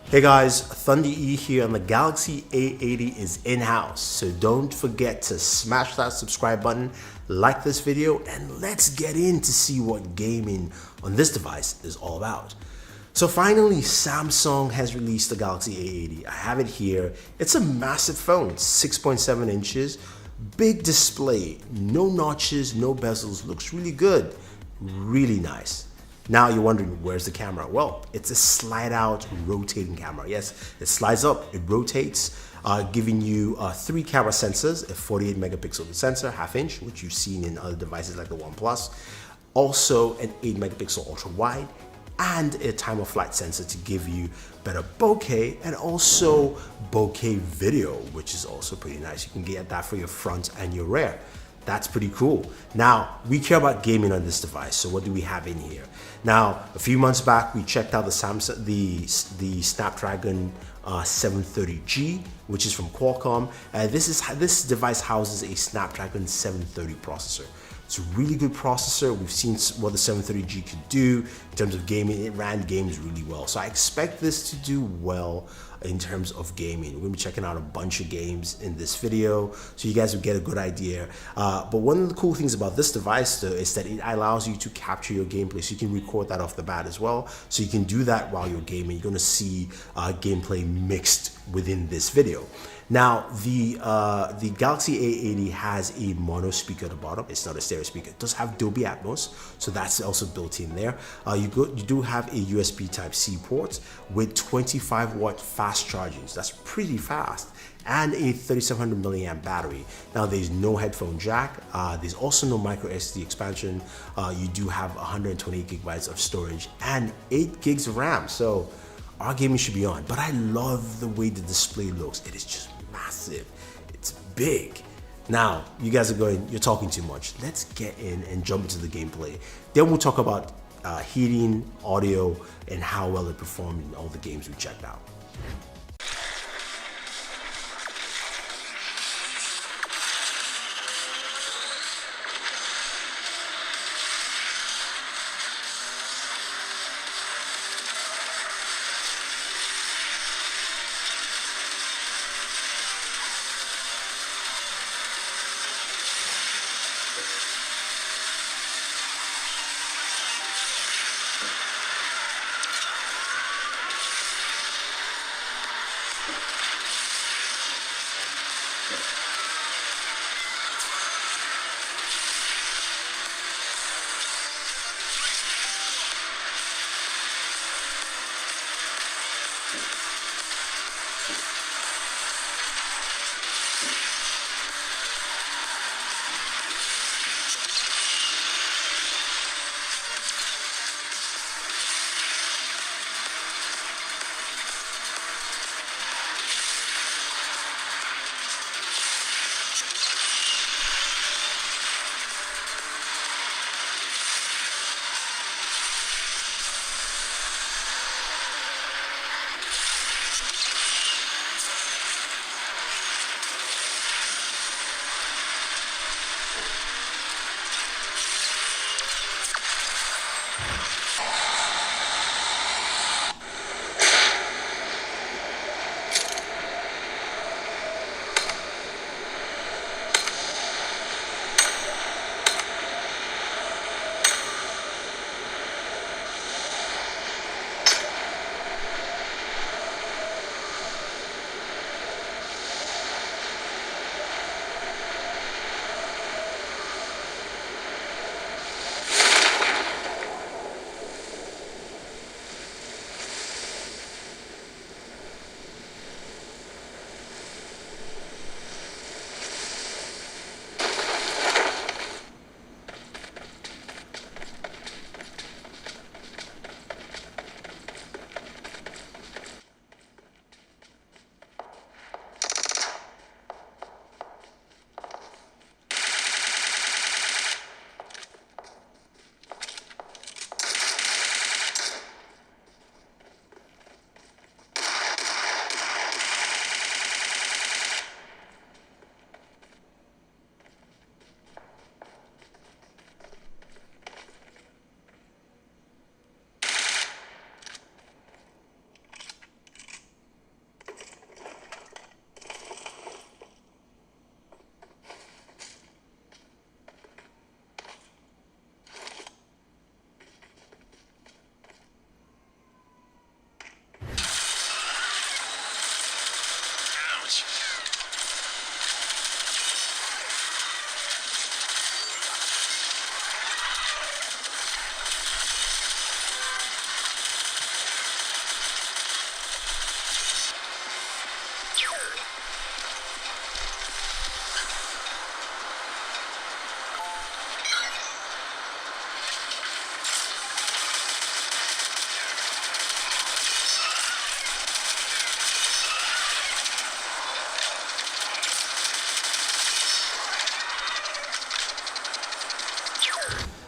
Hey guys, Thunder E here, and the Galaxy A80 is in-house. So don't forget to smash that subscribe button, like this video, and let's get in to see what gaming on this device is all about. So finally, Samsung has released the Galaxy A80. I have it here. It's a massive phone, 6.7 inches, big display, no notches, no bezels, looks really good, really nice. Now you're wondering, where's the camera? Well, it's a slide out rotating camera. Yes, it slides up, it rotates, giving you 3 camera sensors, a 48 megapixel sensor, half inch, which you've seen in other devices like the OnePlus. Also an 8 megapixel ultra wide and a time of flight sensor to give you better bokeh and also bokeh video, which is also pretty nice. You can get that for your front and your rear. That's pretty cool. Now, we care about gaming on this device, so what do we have in here? Now, a few months back, we checked out the Snapdragon 730G, which is from Qualcomm. This device houses a Snapdragon 730 processor. It's a really good processor. We've seen what the 730G could do in terms of gaming. It ran games really well. So I expect this to do well in terms of gaming. We're gonna be checking out a bunch of games in this video, so you guys will get a good idea. But one of the cool things about this device though is that it allows you to capture your gameplay, so you can record that off the bat as well. So you can do that while you're gaming. You're gonna see gameplay mixed within this video. Now, the Galaxy A80 has a mono speaker at the bottom. It's not a stereo speaker. It does have Dolby Atmos, so that's also built in there. You do have a USB Type-C port with 25-watt fast charging. So that's pretty fast. And a 3700 milliamp battery. Now, there's no headphone jack. There's also no micro SD expansion. You do have 128 gigabytes of storage and 8 gigs of RAM. So our gaming should be on. But I love the way the display looks. It is just massive. It's big. Now, you guys are going, you're talking too much. Let's get in and jump into the gameplay. Then we'll talk about heating, audio, and how well it performed in all the games we checked out.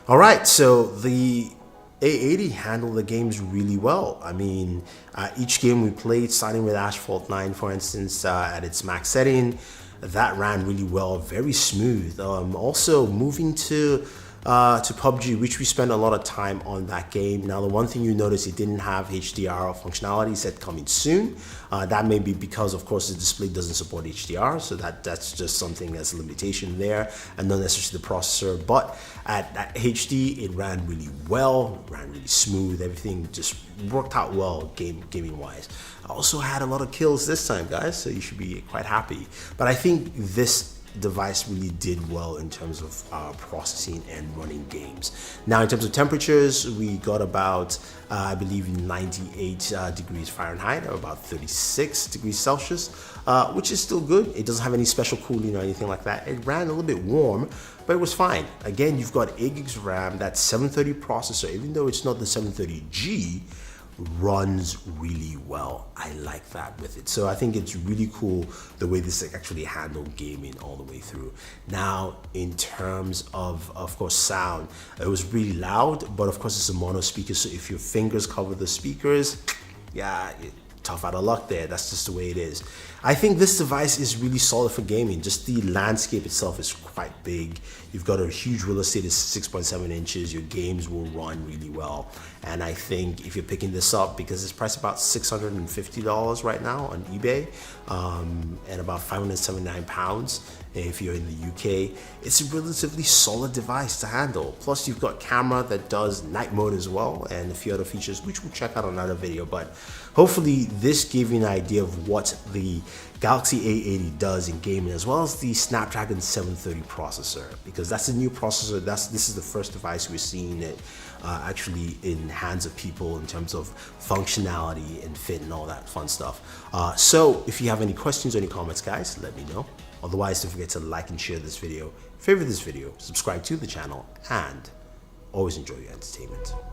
All right, so the A80 handled the games really well. I mean, each game we played, starting with Asphalt 9, for instance, at its max setting, that ran really well, very smooth. Also, moving to PUBG, which we spent a lot of time on that game. Now, the one thing you notice, it didn't have HDR functionality, said coming soon. That may be because, of course, the display doesn't support HDR, so that's just something that's a limitation there, and not necessarily the processor. But at HD, it ran really well, ran really smooth. Everything just worked out well gaming wise. I also had a lot of kills this time, guys, so you should be quite happy. But I think this device really did well in terms of processing and running games. Now, in terms of temperatures, we got about I believe 98 degrees Fahrenheit, or about 36 degrees Celsius, which is still good. It doesn't have any special cooling or anything like that. It ran a little bit warm, but it was fine. Again, you've got 8 gigs of RAM. That 730 processor, even though it's not the 730G, runs really well. I like that with it. So I think it's really cool the way this actually handled gaming all the way through. Now, in terms of course, sound, it was really loud, but of course it's a mono speaker. So if your fingers cover the speakers, yeah, tough out of luck there. That's just the way it is. I think this device is really solid for gaming. Just the landscape itself is quite big. You've got a huge real estate, it's 6.7 inches. Your games will run really well. And I think if you're picking this up, because it's priced about $650 right now on eBay, and about 579 pounds if you're in the UK, it's a relatively solid device to handle. Plus, you've got camera that does night mode as well, and a few other features, which we'll check out on another video. But hopefully this gave you an idea of what the Galaxy A80 does in gaming, as well as the Snapdragon 730 processor, because that's a new processor. This is the first device we're seeing it actually in hands of people in terms of functionality and fit and all that fun stuff. So if you have any questions or any comments, guys, let me know. Otherwise, don't forget to like and share this video, favorite this video, subscribe to the channel, and always enjoy your entertainment.